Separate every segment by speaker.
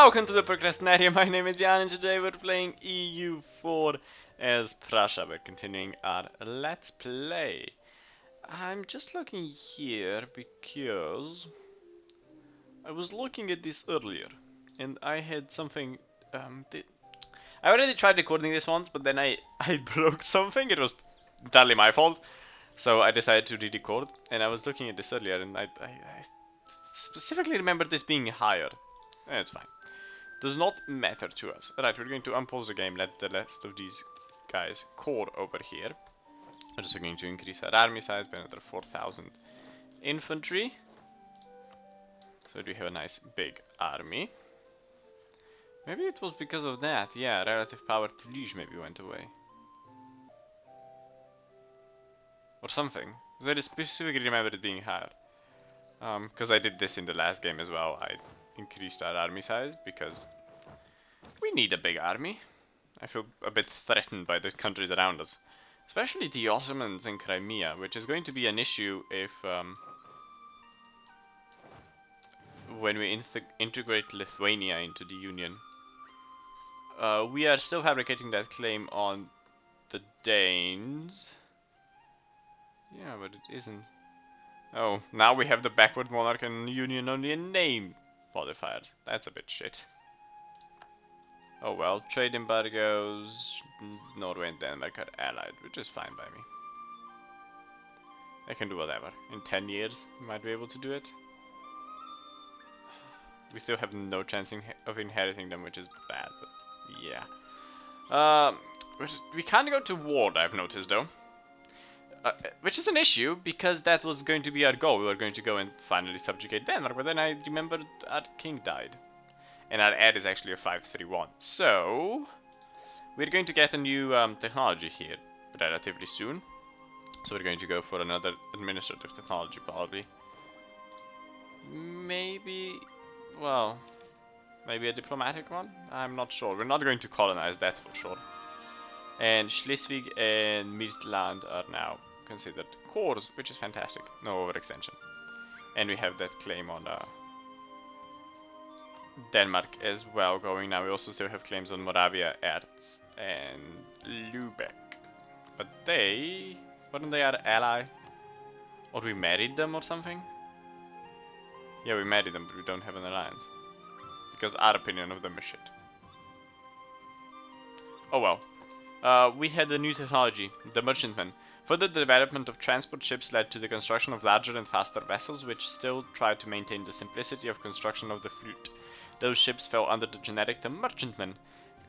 Speaker 1: Welcome to the Procrastinaria. My name is Jan and today we're playing EU4 as Prussia. We're continuing our Let's Play. I'm just looking here because I was looking at this earlier and I had something... I already tried recording this once, but then I broke something. It was entirely my fault. So I decided to re-record, and I was looking at this earlier and I specifically remember this being higher. It's fine. Does not matter to us. Right, we're going to unpause the game, let the rest of these guys core over here. We're just going to increase our army size by another 4,000 infantry. So we have a nice big army. Maybe it was because of that. Yeah, relative power to liege maybe went away. Or something. Because I specifically remember it being higher. Because I did this in the last game as well. I increased our army size because we need a big army. I feel a bit threatened by the countries around us. Especially the Ottomans in Crimea, which is going to be an issue if when we integrate Lithuania into the Union. We are still fabricating that claim on the Danes. Yeah, but it isn't. Oh, now we have the backward monarch and Union only in name modifiers. That's a bit shit. Oh well, trade embargoes, Norway and Denmark are allied, which is fine by me. I can do whatever. In 10 years, we might be able to do it. We still have no chance of inheriting them, which is bad, but yeah. We can't go to war, I've noticed though. Which is an issue, because that was going to be our goal. We were going to go and finally subjugate Denmark, but then I remembered our king died. And our ad is actually a 531. So, we're going to get a new technology here relatively soon. So we're going to go for another administrative technology probably. Maybe, well, maybe a diplomatic one? I'm not sure. We're not going to colonize, that's for sure. And Schleswig and Midland are now considered cores, which is fantastic. No overextension. And we have that claim on Denmark as well going now. We also still have claims on Moravia, Erz, and Lübeck. But they... weren't they our ally? Or we married them or something? Yeah, we married them, but we don't have an alliance. Because our opinion of them is shit. Oh well. We had a new technology, the merchantman. Further development of transport ships led to the construction of larger and faster vessels, which still tried to maintain the simplicity of construction of the fleet. Those ships fell under the generic term merchantman.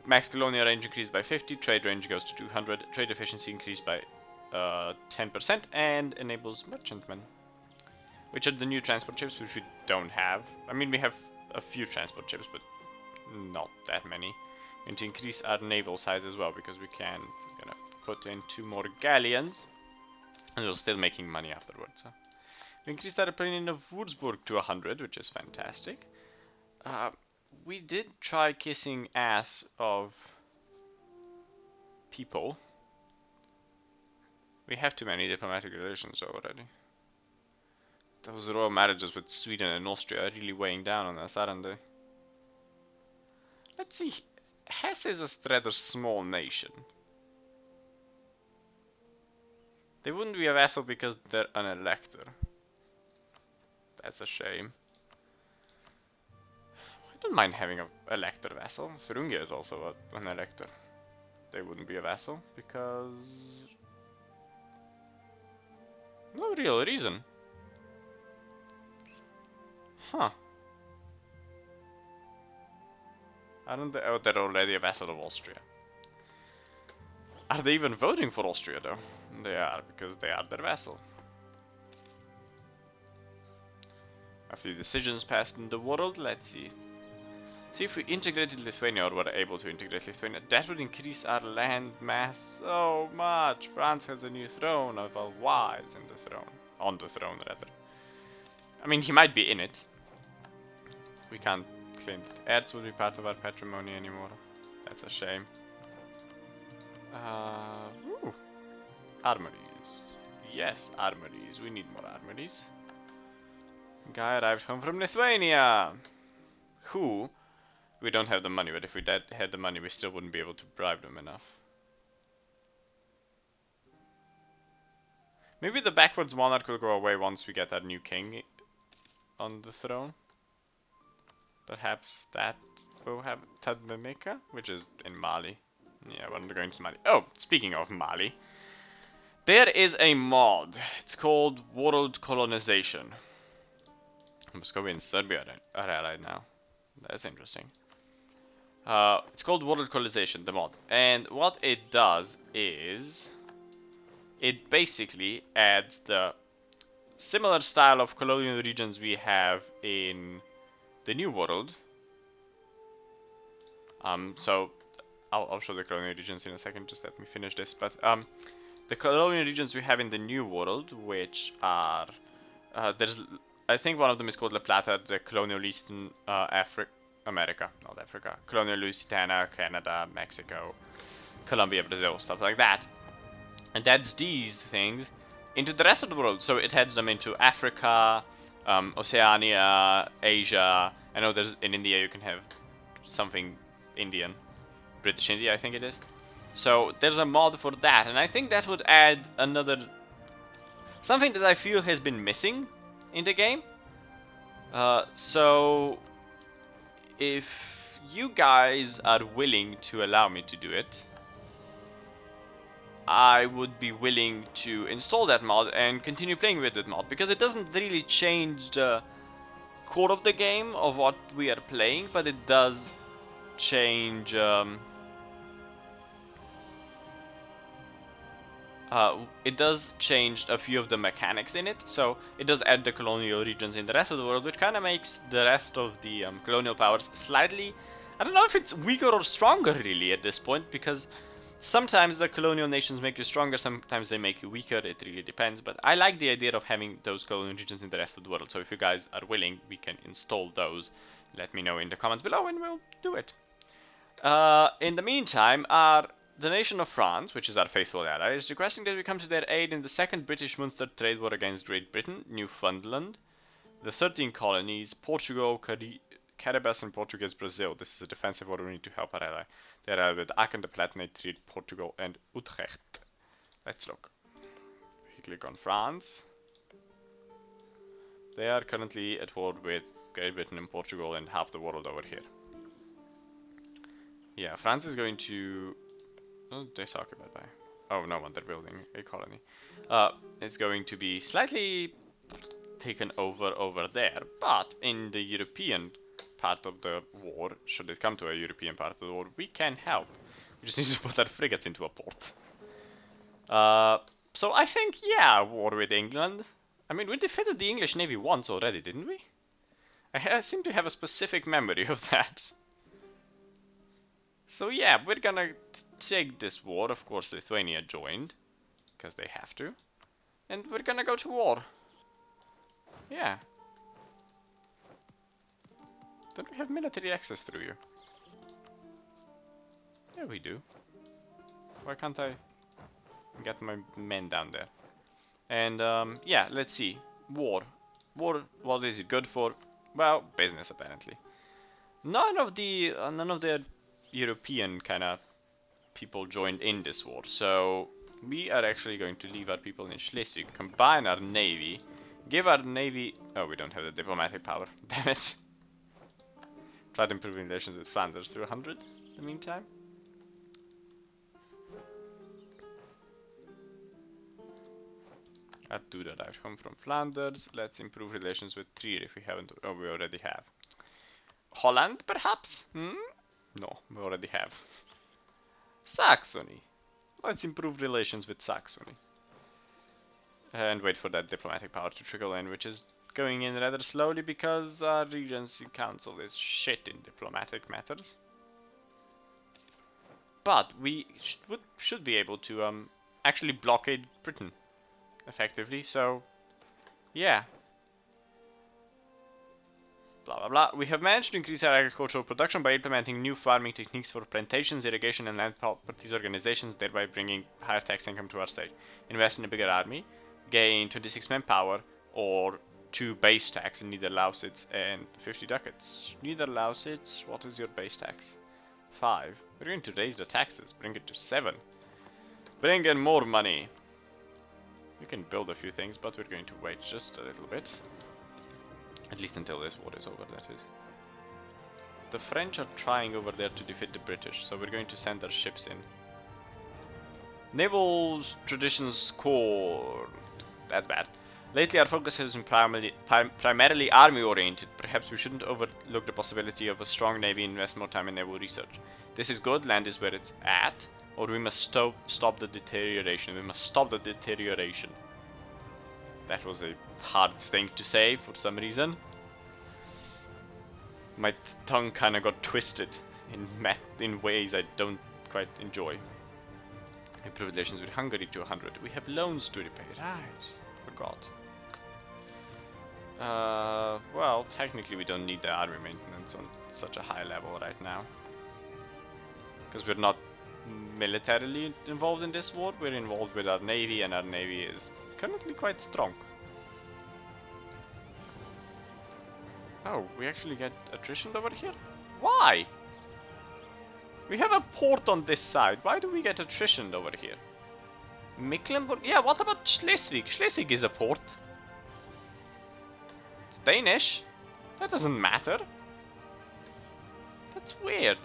Speaker 1: Max colonial range increased by 50, trade range goes to 200, trade efficiency increased by 10%, and enables merchantmen. Which are the new transport ships, which we don't have. I mean, we have a few transport ships, but not that many. And to increase our naval size as well, because we can put in 2 more galleons, and we're still making money afterwards. So. We increased our opinion of Würzburg to 100, which is fantastic. We did try kissing ass of people. We have too many diplomatic relations already. Those royal marriages with Sweden and Austria are really weighing down on us, aren't they? Let's see. Hesse is a rather small nation. They wouldn't be a vassal because they're an elector. That's a shame. I don't mind having an elector vassal. Thuringia is also an elector. They wouldn't be a vassal because... no real reason. Huh. Aren't they? Oh, they're already a vassal of Austria. Are they even voting for Austria though? They are, because they are their vassal. A few decisions passed in the world, let's see. See if we integrated Lithuania or were able to integrate Lithuania. That would increase our land mass so much. France has a new throne of a wise in the throne. On the throne, rather. I mean, he might be in it. We can't claim that Erz will be part of our patrimony anymore. That's a shame. Ooh. Armories. Yes, armories. We need more armories. Guy arrived home from Lithuania. Who We don't have the money, but if we had the money, we still wouldn't be able to bribe them enough. Maybe the backwards monarch will go away once we get that new king on the throne. Perhaps that will have Tadmemeka, which is in Mali. Yeah, we're going to Mali. Oh, speaking of Mali, there is a mod. It's called World Colonization. Let's go in Serbia right now. That's interesting. It's called World Colonization, the mod. And what it does is it basically adds the similar style of colonial regions we have in the New World. So I'll show the colonial regions in a second. Just let me finish this. But the colonial regions we have in the New World, which are I think one of them is called La Plata, the colonial Eastern America, not Africa, colonial Lusitania, Canada, Mexico, Colombia, Brazil, stuff like that. And adds these things into the rest of the world. So it heads them into Africa, Oceania, Asia. I know there's in India you can have something Indian, British India, I think it is. So there's a mod for that, and I think that would add another something that I feel has been missing in the game. So if you guys are willing to allow me to do it, I would be willing to install that mod and continue playing with that mod, because it doesn't really change the core of the game of what we are playing, but it does change a few of the mechanics in it. So it does add the colonial regions in the rest of the world, which kind of makes the rest of the colonial powers slightly, I don't know if it's weaker or stronger really at this point, because sometimes the colonial nations make you stronger, sometimes they make you weaker, it really depends. But I like the idea of having those colonial regions in the rest of the world, so if you guys are willing, we can install those. Let me know in the comments below and we'll do it. In the meantime, the nation of France, which is our faithful ally, is requesting that we come to their aid in the second British Munster trade war against Great Britain, Newfoundland, the 13 colonies, Portugal, Caribbean and Portuguese Brazil. This is a defensive order, we need to help our ally. They are with Aachen, the Palatinate, Portugal and Utrecht. Let's look. We click on France. They are currently at war with Great Britain and Portugal and half the world over here. Yeah, France is going to... Oh, they talk about that. Oh no, they're building a colony. It's going to be slightly taken over there, but in the European part of the war, should it come to a European part of the war, we can help. We just need to put our frigates into a port. So I think, yeah, war with England. I mean, we defeated the English Navy once already, didn't we? I seem to have a specific memory of that. So yeah, we're gonna take this war. Of course, Lithuania joined, because they have to. And we're gonna go to war. Yeah. Don't we have military access through you? Yeah, we do. Why can't I get my men down there? And yeah, let's see. War. War, what is it good for? Well, business apparently. None of the European kind of people joined in this war, so we are actually going to leave our people in Schleswig, combine our navy, give our navy... Oh, we don't have the diplomatic power, damn it. Try to improve relations with Flanders to 100 in the meantime. I'll do that. I've come from Flanders. Let's improve relations with Trier if we haven't... Oh, we already have. Holland, perhaps? No, we already have. Saxony. Let's improve relations with Saxony. And wait for that diplomatic power to trickle in, which is going in rather slowly because our Regency Council is shit in diplomatic matters. But we should be able to actually blockade Britain effectively, so yeah. Blah blah blah. We have managed to increase our agricultural production by implementing new farming techniques for plantations, irrigation and land properties organizations, thereby bringing higher tax income to our state. Invest in a bigger army, gain 26 manpower or 2 base tax in Niederlausitz and 50 ducats. Niederlausitz, what is your base tax? 5. We're going to raise the taxes, bring it to 7. Bring in more money. You can build a few things, but we're going to wait just a little bit. At least until this war is over, that is. The French are trying over there to defeat the British, so we're going to send our ships in. Naval traditions core. That's bad. Lately our focus has been primarily army oriented. Perhaps we shouldn't overlook the possibility of a strong navy and invest more time in naval research. This is good, land is where it's at, or we must stop the deterioration. We must stop the deterioration. That was a hard thing to say for some reason. My tongue kinda got twisted in ways I don't quite enjoy. Improve relations with Hungary to 100. We have loans to repay. Right. Forgot. Well, technically we don't need the army maintenance on such a high level right now. Because we're not militarily involved in this war, we're involved with our navy, and our navy is currently quite strong. Oh, we actually get attrition over here? Why? We have a port on this side. Why do we get attrition over here? Mecklenburg? Yeah, what about Schleswig? Schleswig is a port. It's Danish. That doesn't matter. That's weird.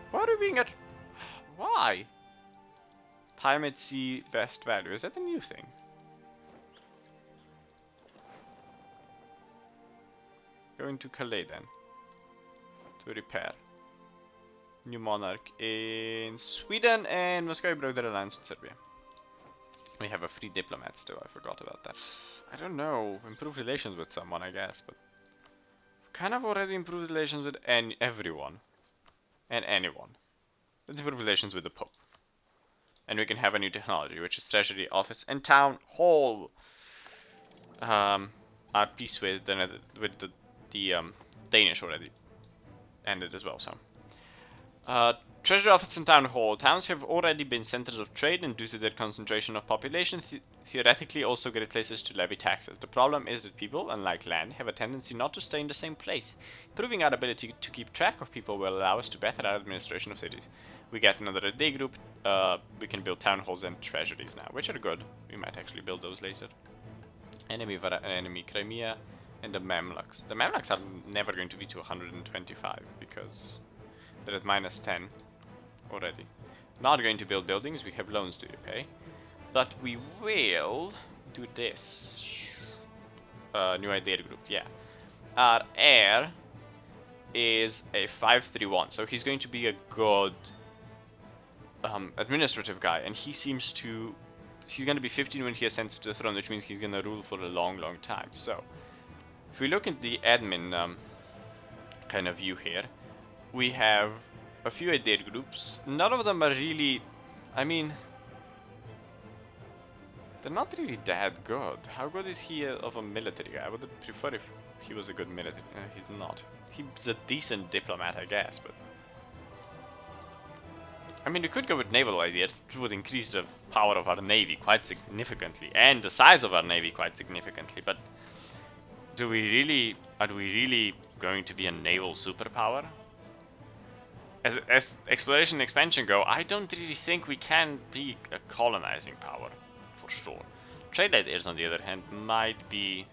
Speaker 1: Why are we being at... Why? Time at sea, best value. Is that a new thing? Going to Calais then. To repair. New monarch in Sweden, and Moscow broke their alliance with Serbia. We have a free diplomat still, I forgot about that. I don't know, improve relations with someone I guess, but... kind of already improved relations with everyone. And anyone. Let's improve relations with the Pope. And we can have a new technology, which is Treasury Office and Town Hall. Our peace with the Danish already ended as well, so. Treasury Office and Town Hall. Towns have already been centers of trade, and due to their concentration of population, theoretically also great places to levy taxes. The problem is that people, unlike land, have a tendency not to stay in the same place. Improving our ability to keep track of people will allow us to better our administration of cities. We get another day group. We can build town halls and treasuries now, which are good. We might actually build those later. Enemy Crimea and the Mamluks. The Mamluks are never going to be to 125 because they're at -10 already. Not going to build buildings, we have loans to repay. But we will do this. New idea group, yeah. Our heir is a 531, so he's going to be a good administrative guy, and he seems to... he's going to be 15 when he ascends to the throne, which means he's going to rule for a long, long time. So, if we look at the admin kind of view here, we have a few idea groups. None of them are really... I mean... they're not really that good. How good is he of a military guy? I would prefer if he was a good military... he's not. He's a decent diplomat, I guess, but... I mean, we could go with naval ideas, which would increase the power of our navy quite significantly, and the size of our navy quite significantly, but... are we really going to be a naval superpower? As exploration and expansion go, I don't really think we can be a colonizing power, for sure. Trade ideas, on the other hand, might be...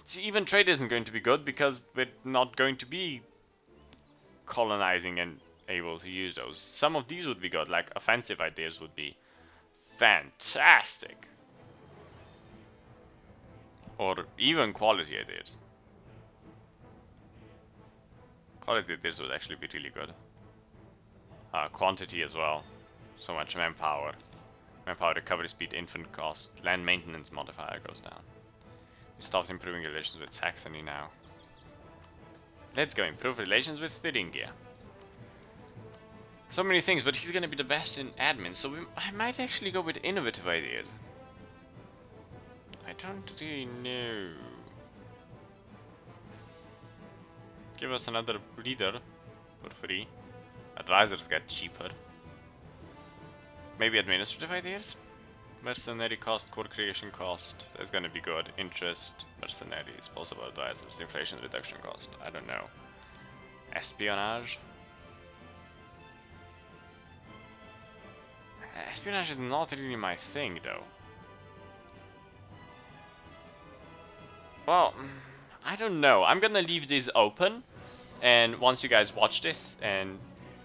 Speaker 1: see, even trade isn't going to be good, because we're not going to be colonizing and able to use those. Some of these would be good, like offensive ideas would be fantastic. Or even quality ideas. Quality ideas would actually be really good. Quantity as well. So much manpower. Manpower recovery speed, infant cost. Land maintenance modifier goes down. We stopped improving relations with Saxony now. Let's go improve relations with Thuringia. So many things, but he's gonna be the best in admin, so I might actually go with innovative ideas. I don't really know. Give us another leader. for free. Advisors get cheaper. Maybe administrative ideas? Mercenary cost, core creation cost. That's gonna be good. Interest, mercenaries, possible advisors, inflation reduction cost. I don't know. Espionage? Espionage is not really my thing though. Well, I don't know. I'm gonna leave this open, and once you guys watch this and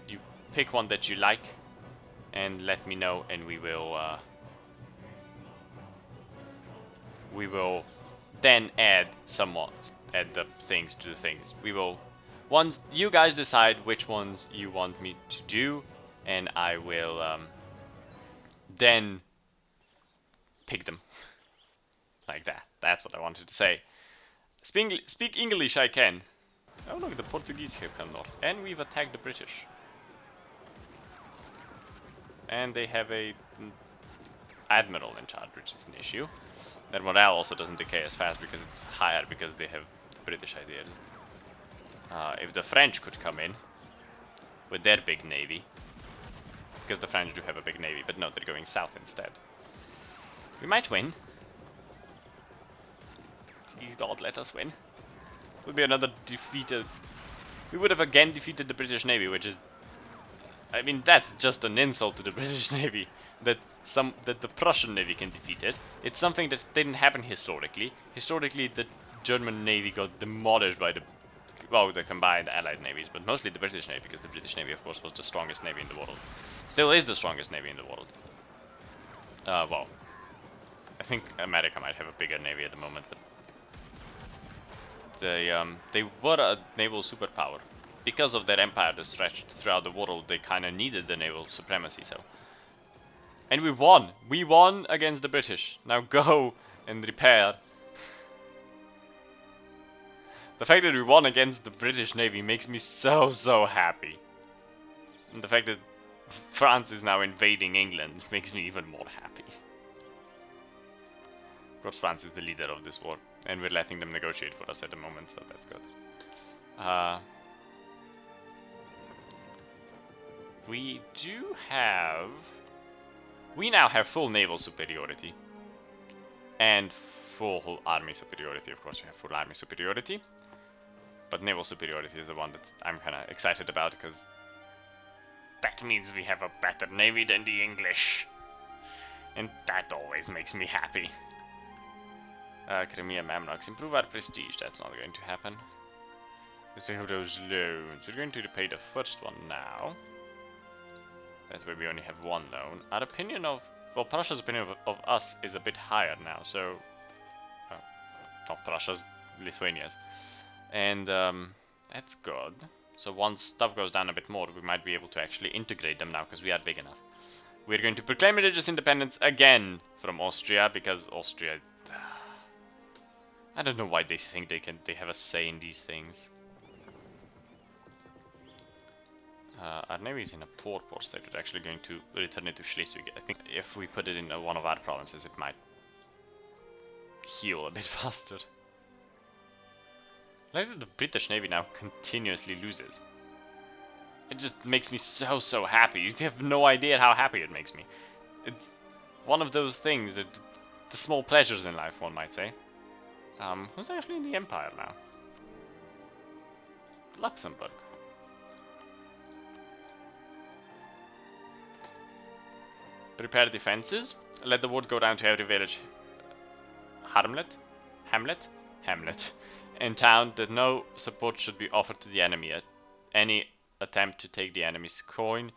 Speaker 1: you pick one that you like and let me know, and we will then add the things to the things. We will, once you guys decide which ones you want me to do, and I will then pick them. Like that. That's what I wanted to say. Speak English I can. Oh look, the Portuguese have come north. And we've attacked the British. And they have a admiral in charge, which is an issue. Their morale also doesn't decay as fast because it's higher because they have the British ideas. If the French could come in with their big navy, because the French do have a big navy, but no, they're going south instead. We might win. Please God, let us win. Would be another defeated. We would have again defeated the British Navy, which is, I mean, that's just an insult to the British Navy that the Prussian Navy can defeat it. It's something that didn't happen historically. Historically, the German Navy got demolished by the combined Allied navies, but mostly the British Navy, because the British Navy, of course, was the strongest navy in the world. Still is the strongest navy in the world. Well, I think America might have a bigger navy at the moment, but they were a naval superpower. Because of their empire that stretched throughout the world, they kind of needed the naval supremacy, so. And we won! We won against the British. Now go and repair. The fact that we won against the British Navy makes me so happy. And the fact that France is now invading England makes me even more happy. Of course, France is the leader of this war, and we're letting them negotiate for us at the moment, so that's good. We now have full naval superiority. And full army superiority, of course we have full army superiority. But naval superiority is the one that I'm kind of excited about, because that means we have a better navy than the English. And that always makes me happy. Crimea Mamluks, improve our prestige, that's not going to happen. Let's have those loans. We're going to repay the first one now. That's where we only have one loan. Our opinion of, well, Prussia's opinion of us is a bit higher now, so... not Prussia's, Lithuania's. And that's good. So once stuff goes down a bit more, we might be able to actually integrate them now, because we are big enough. We're going to proclaim religious independence again from Austria, because Austria... I don't know why they think they have a say in these things. Our navy is in a poor state. We're actually going to return it to Schleswig. I think if we put it in one of our provinces, it might heal a bit faster. Like that the British Navy now continuously loses. It just makes me so happy. You have no idea how happy it makes me. It's one of those things that the small pleasures in life, one might say. Who's actually in the Empire now? Luxembourg. Prepare defenses. Let the word go down to every village, hamlet, and town that no support should be offered to the enemy. Any attempt to take the enemy's coin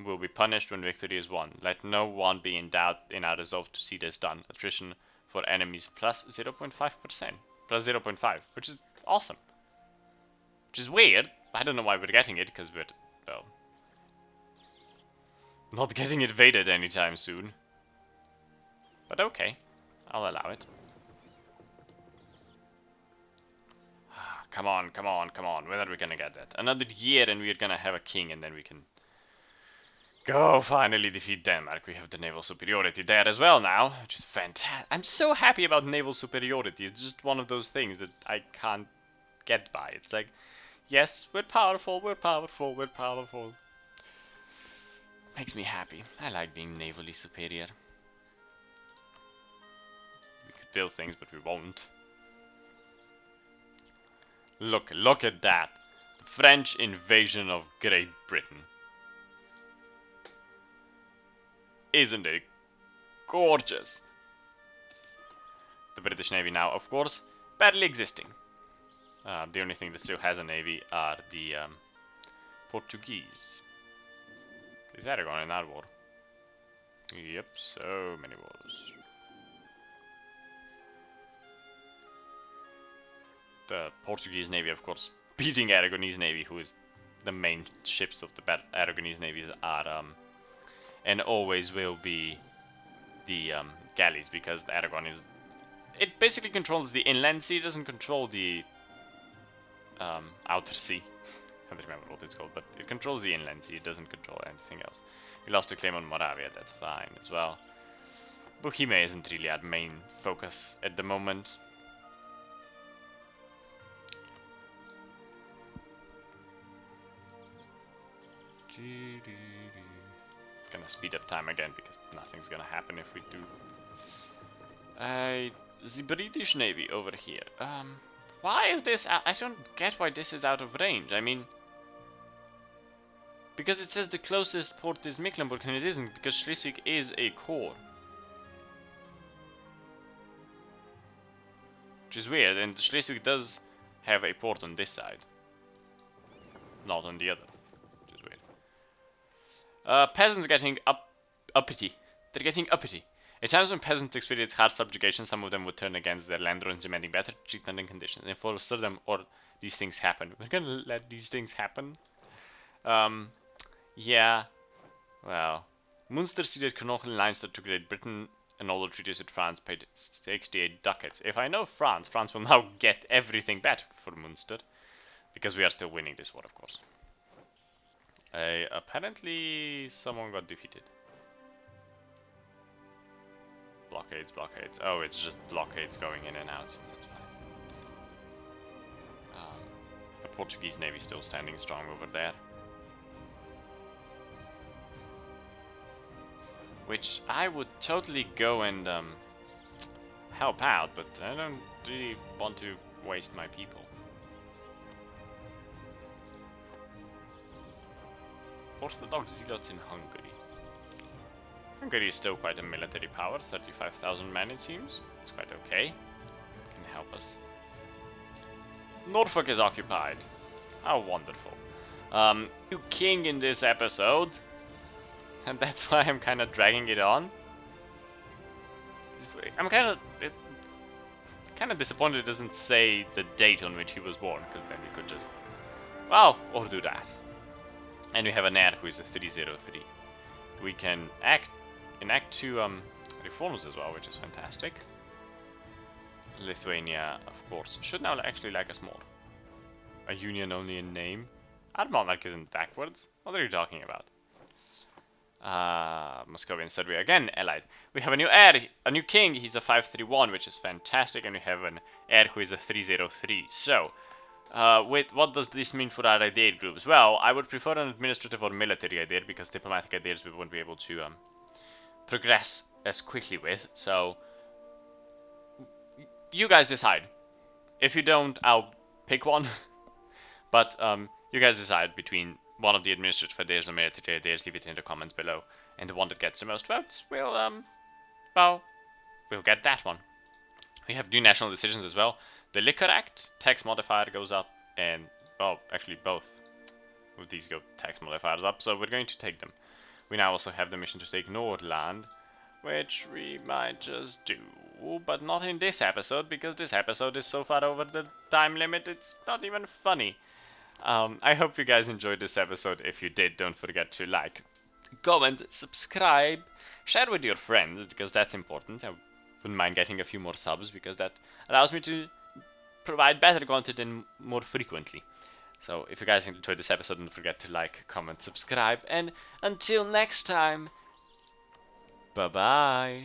Speaker 1: will be punished when victory is won. Let no one be in doubt in our resolve to see this done. Attrition for enemies plus 0.5%. Plus 0.5, which is awesome. Which is weird. I don't know why we're getting it, because we're, well, not getting invaded anytime soon. But okay, I'll allow it. Come on. When are we gonna get that? Another year and we're gonna have a king, and then we can go finally defeat Denmark. We have the naval superiority there as well now, which is fantastic. I'm so happy about naval superiority. It's just one of those things that I can't get by. It's like, Yes, we're powerful, we're powerful, we're powerful. Makes me happy. I like being navally superior. We could build things, but we won't. Look at that. The French invasion of Great Britain. Isn't it gorgeous? The British Navy now, of course, barely existing. The only thing that still has a navy are the Portuguese. Is Aragon in that war? Yep, so many wars. The Portuguese navy, of course, beating Aragonese navy, who is the main ships of the Aragonese navies are, and always will be, the galleys, because the Aragon is, it basically controls the inland sea, it doesn't control the outer sea. I can't remember what it's called, but it controls the inland sea, it doesn't control anything else. We lost a claim on Moravia, that's fine as well. Bohemia isn't really our main focus at the moment. Gonna speed up time again because nothing's gonna happen if we do. The British Navy over here. Why is this? I don't get why this is out of range. I mean, because it says the closest port is Mecklenburg, and it isn't, because Schleswig is a core. Which is weird, and Schleswig does have a port on this side, not on the other. Which is weird. Peasants getting uppity. They're getting uppity. At times when peasants experience hard subjugation, some of them would turn against their landlords, demanding better treatment and conditions. And for them, or these things happen. We're gonna let these things happen. Yeah. Well, Munster ceded Knochen and Leinster to Great Britain, and all the treaties with France paid 68 ducats. If I know France, France will now get everything back for Munster, because we are still winning this war, of course. Apparently, someone got defeated. Blockades, blockades. Oh, it's just blockades going in and out. That's fine. The Portuguese navy still standing strong over there. Which I would totally go and help out, but I don't really want to waste my people. Orthodox zealots in Hungary. Hungary is still quite a military power, 35,000 men it seems. It's quite okay. It can help us. Norfolk is occupied. How wonderful. New king in this episode. And that's why I'm kind of dragging it on. I'm kind of disappointed it doesn't say the date on which he was born, because then we could just, well, or do that. And we have an heir who is a 303. We can enact 2 reforms as well, which is fantastic. Lithuania, of course, should now actually like us more. A union only in name. Our monarch isn't backwards. What are you talking about? Muscovy and Serbia again allied. We have a new heir, a new king. He's a 531, which is fantastic, and we have an heir who is a 303. So, what does this mean for our idea groups? Well, I would prefer an administrative or military idea, because diplomatic ideas we won't be able to progress as quickly with. So, you guys decide. If you don't, I'll pick one. But you guys decide between one of the administrative ideas and military ideas. Leave it in the comments below, and the one that gets the most votes will, well, we'll get that one. We have new national decisions as well. The Liquor Act, tax modifier goes up, and, well, actually both of these go tax modifiers up, so we're going to take them. We now also have the mission to take Nordland, which we might just do, but not in this episode, because this episode is so far over the time limit, it's not even funny. I hope you guys enjoyed this episode. If you did, don't forget to like, comment, subscribe, share with your friends, because that's important. I wouldn't mind getting a few more subs, because that allows me to provide better content and more frequently. So if you guys enjoyed this episode, don't forget to like, comment, subscribe, and until next time, bye bye.